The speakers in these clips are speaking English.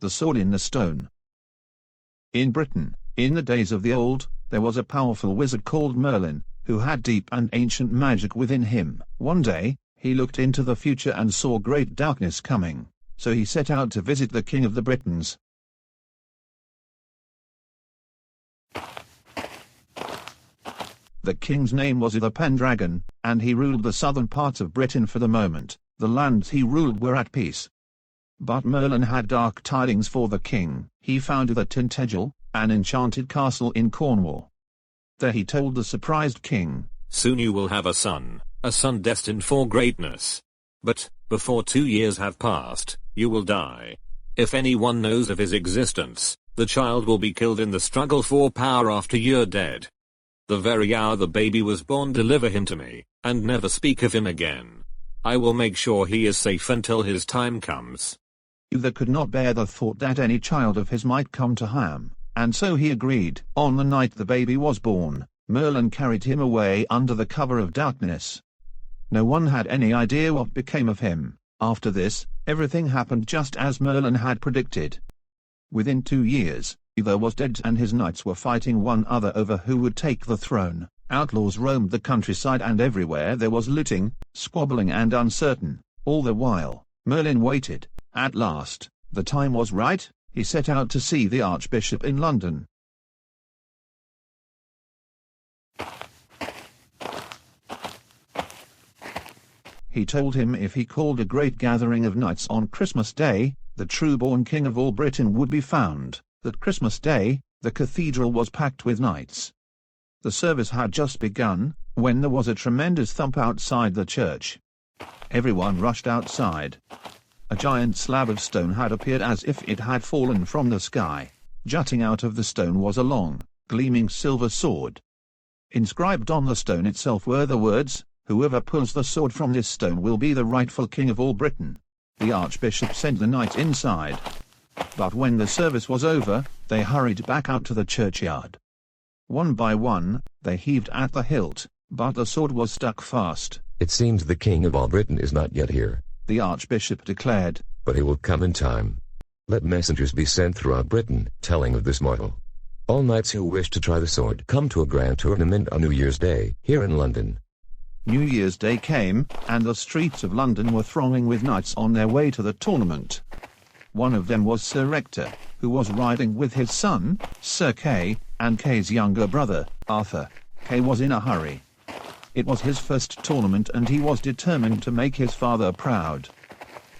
The Sword in the Stone. In Britain, in the days of the old, there was a powerful wizard called Merlin, who had deep and ancient magic within him. One day, he looked into the future and saw great darkness coming, so he set out to visit the king of the Britons. The king's name was the Pendragon, and he ruled the southern parts of Britain for the moment. The lands he ruled were at peace. But Merlin had dark tidings for the king. He found the Tintagel, an enchanted castle in Cornwall. There he told the surprised king, "Soon you will have a son destined for greatness. But, before 2 years have passed, you will die. If anyone knows of his existence, the child will be killed in the struggle for power after you're dead. The very hour the baby was born, deliver him to me, and never speak of him again. I will make sure he is safe until his time comes." Uther could not bear the thought that any child of his might come to harm, and so he agreed. On the night the baby was born, Merlin carried him away under the cover of darkness. No one had any idea what became of him. After this, everything happened just as Merlin had predicted. Within 2 years, Uther was dead and his knights were fighting one another over who would take the throne. Outlaws roamed the countryside and everywhere there was looting, squabbling and uncertain. All the while, Merlin waited. At last, the time was right. He set out to see the Archbishop in London. He told him if he called a great gathering of knights on Christmas Day, the true-born king of all Britain would be found. That Christmas Day, the cathedral was packed with knights. The service had just begun, when there was a tremendous thump outside the church. Everyone rushed outside. A giant slab of stone had appeared as if it had fallen from the sky. Jutting out of the stone was a long, gleaming silver sword. Inscribed on the stone itself were the words, "Whoever pulls the sword from this stone will be the rightful king of all Britain." The archbishop sent the knights inside. But when the service was over, they hurried back out to the churchyard. One by one, they heaved at the hilt, but the sword was stuck fast. "It seems the king of all Britain is not yet here," the archbishop declared. "but he will come in time. Let messengers be sent throughout Britain, telling of this mortal. All knights who wish to try the sword come to a grand tournament on New Year's Day, here in London." New Year's Day came, and the streets of London were thronging with knights on their way to the tournament. One of them was Sir Ector, who was riding with his son, Sir Kay, and Kay's younger brother, Arthur. Kay was in a hurry. It was his first tournament and he was determined to make his father proud.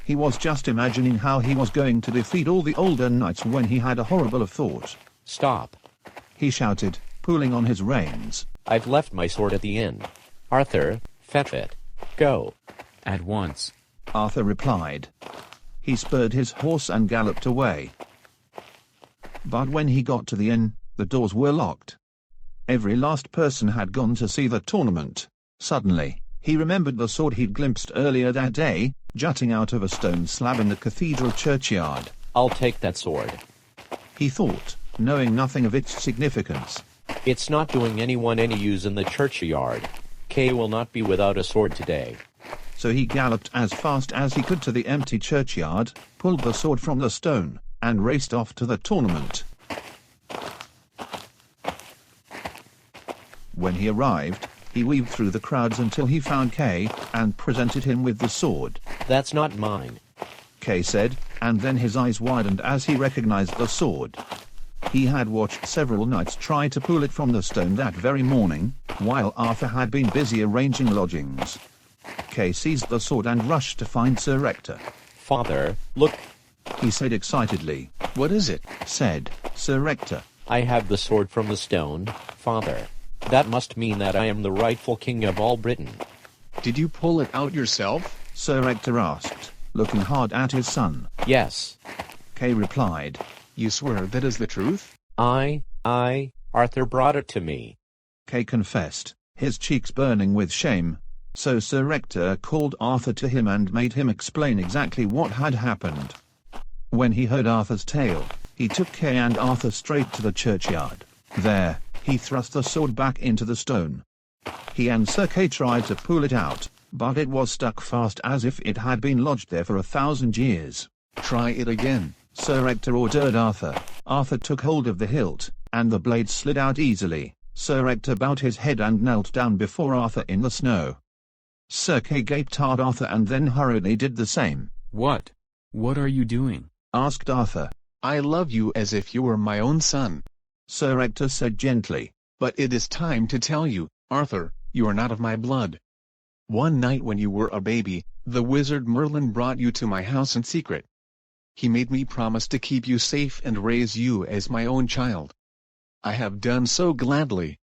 He was just imagining how he was going to defeat all the older knights when he had a horrible thought. "Stop!" he shouted, pulling on his reins. "I've left my sword at the inn. Arthur, fetch it. Go." "At once," Arthur replied. He spurred his horse and galloped away. But when he got to the inn, the doors were locked. Every last person had gone to see the tournament. Suddenly, he remembered the sword he'd glimpsed earlier that day, jutting out of a stone slab in the cathedral churchyard. "I'll take that sword," he thought, knowing nothing of its significance. "It's not doing anyone any use in the churchyard. Kay will not be without a sword today." So he galloped as fast as he could to the empty churchyard, pulled the sword from the stone, and raced off to the tournament. When he arrived, he weaved through the crowds until he found Kay, and presented him with the sword. "That's not mine," Kay said, and then his eyes widened as he recognized the sword. He had watched several knights try to pull it from the stone that very morning, while Arthur had been busy arranging lodgings. Kay seized the sword and rushed to find Sir Ector. "Father, look," he said excitedly. "What is it?" said Sir Ector. "I have the sword from the stone, Father. That must mean that I am the rightful king of all Britain." "Did you pull it out yourself?" Sir Ector asked, looking hard at his son. "Yes." Kay replied. "You swear that is the truth?" Arthur brought it to me," Kay confessed, his cheeks burning with shame. So Sir Ector called Arthur to him and made him explain exactly what had happened. When he heard Arthur's tale, he took Kay and Arthur straight to the churchyard. There, he thrust the sword back into the stone. He and Sir Kay tried to pull it out, but it was stuck fast as if it had been lodged there for 1,000 years. "Try it again," Sir Ector ordered Arthur. Arthur took hold of the hilt, and the blade slid out easily. Sir Ector bowed his head and knelt down before Arthur in the snow. Sir Kay gaped at Arthur and then hurriedly did the same. What? What are you doing? Asked Arthur. I love you as if you were my own son. Sir Ector said gently. But it is time to tell you, Arthur, you are not of my blood. One night when you were a baby, the wizard Merlin brought you to my house in secret. He made me promise to keep you safe and raise you as my own child. I have done so gladly.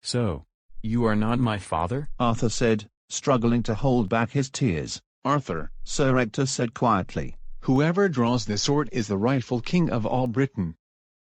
So, you are not my father? Arthur said, struggling to hold back his tears. Arthur, Sir Ector said quietly, whoever draws the sword is the rightful king of all Britain.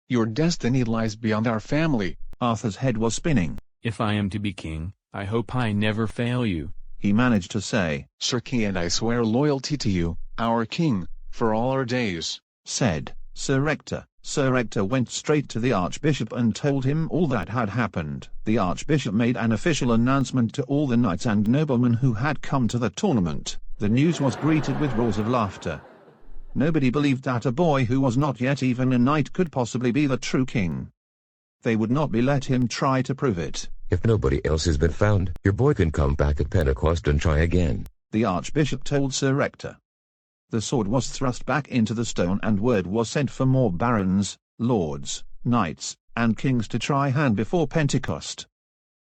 Your destiny lies beyond our family. Arthur's head was spinning. If I am to be king, I hope I never fail you. He managed to say, Sir Kay and I swear loyalty to you, our king, for all our days, said Sir Ector. Sir Ector went straight to the Archbishop and told him all that had happened. The Archbishop made an official announcement to all the knights and noblemen who had come to the tournament. The news was greeted with roars of laughter. Nobody believed that a boy who was not yet even a knight could possibly be the true king. They would not let him try to prove it. If nobody else has been found, your boy can come back at Pentecost and try again, the Archbishop told Sir Ector. The sword was thrust back into the stone and word was sent for more barons, lords, knights, and kings to try hand before Pentecost.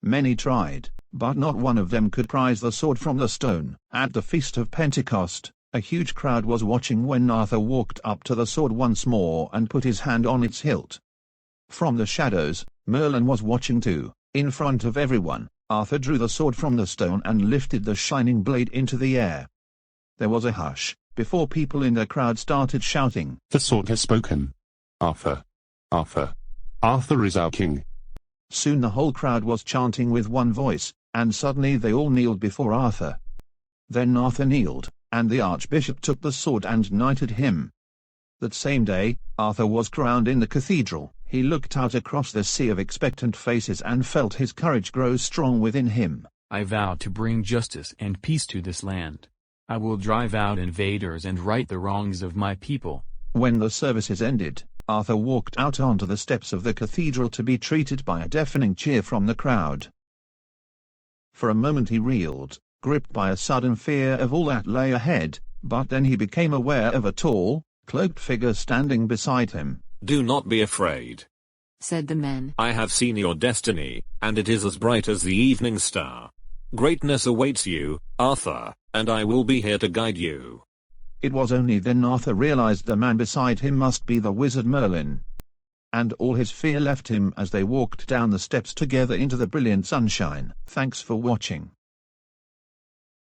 Many tried, but not one of them could prise the sword from the stone. At the Feast of Pentecost, a huge crowd was watching when Arthur walked up to the sword once more and put his hand on its hilt. From the shadows, Merlin was watching too. In front of everyone, Arthur drew the sword from the stone and lifted the shining blade into the air. There was a hush, before people in the crowd started shouting, The sword has spoken. Arthur. Arthur. Arthur is our king. Soon the whole crowd was chanting with one voice, and suddenly they all kneeled before Arthur. Then Arthur kneeled, and the Archbishop took the sword and knighted him. That same day, Arthur was crowned in the cathedral. He looked out across the sea of expectant faces and felt his courage grow strong within him. I vow to bring justice and peace to this land. I will drive out invaders and right the wrongs of my people. When the services ended, Arthur walked out onto the steps of the cathedral to be treated by a deafening cheer from the crowd. For a moment he reeled, gripped by a sudden fear of all that lay ahead, but then he became aware of a tall, cloaked figure standing beside him. Do not be afraid, said the man. I have seen your destiny, and it is as bright as the evening star. Greatness awaits you, Arthur, and I will be here to guide you. It was only then Arthur realized the man beside him must be the wizard Merlin. And all his fear left him as they walked down the steps together into the brilliant sunshine. Thanks for watching.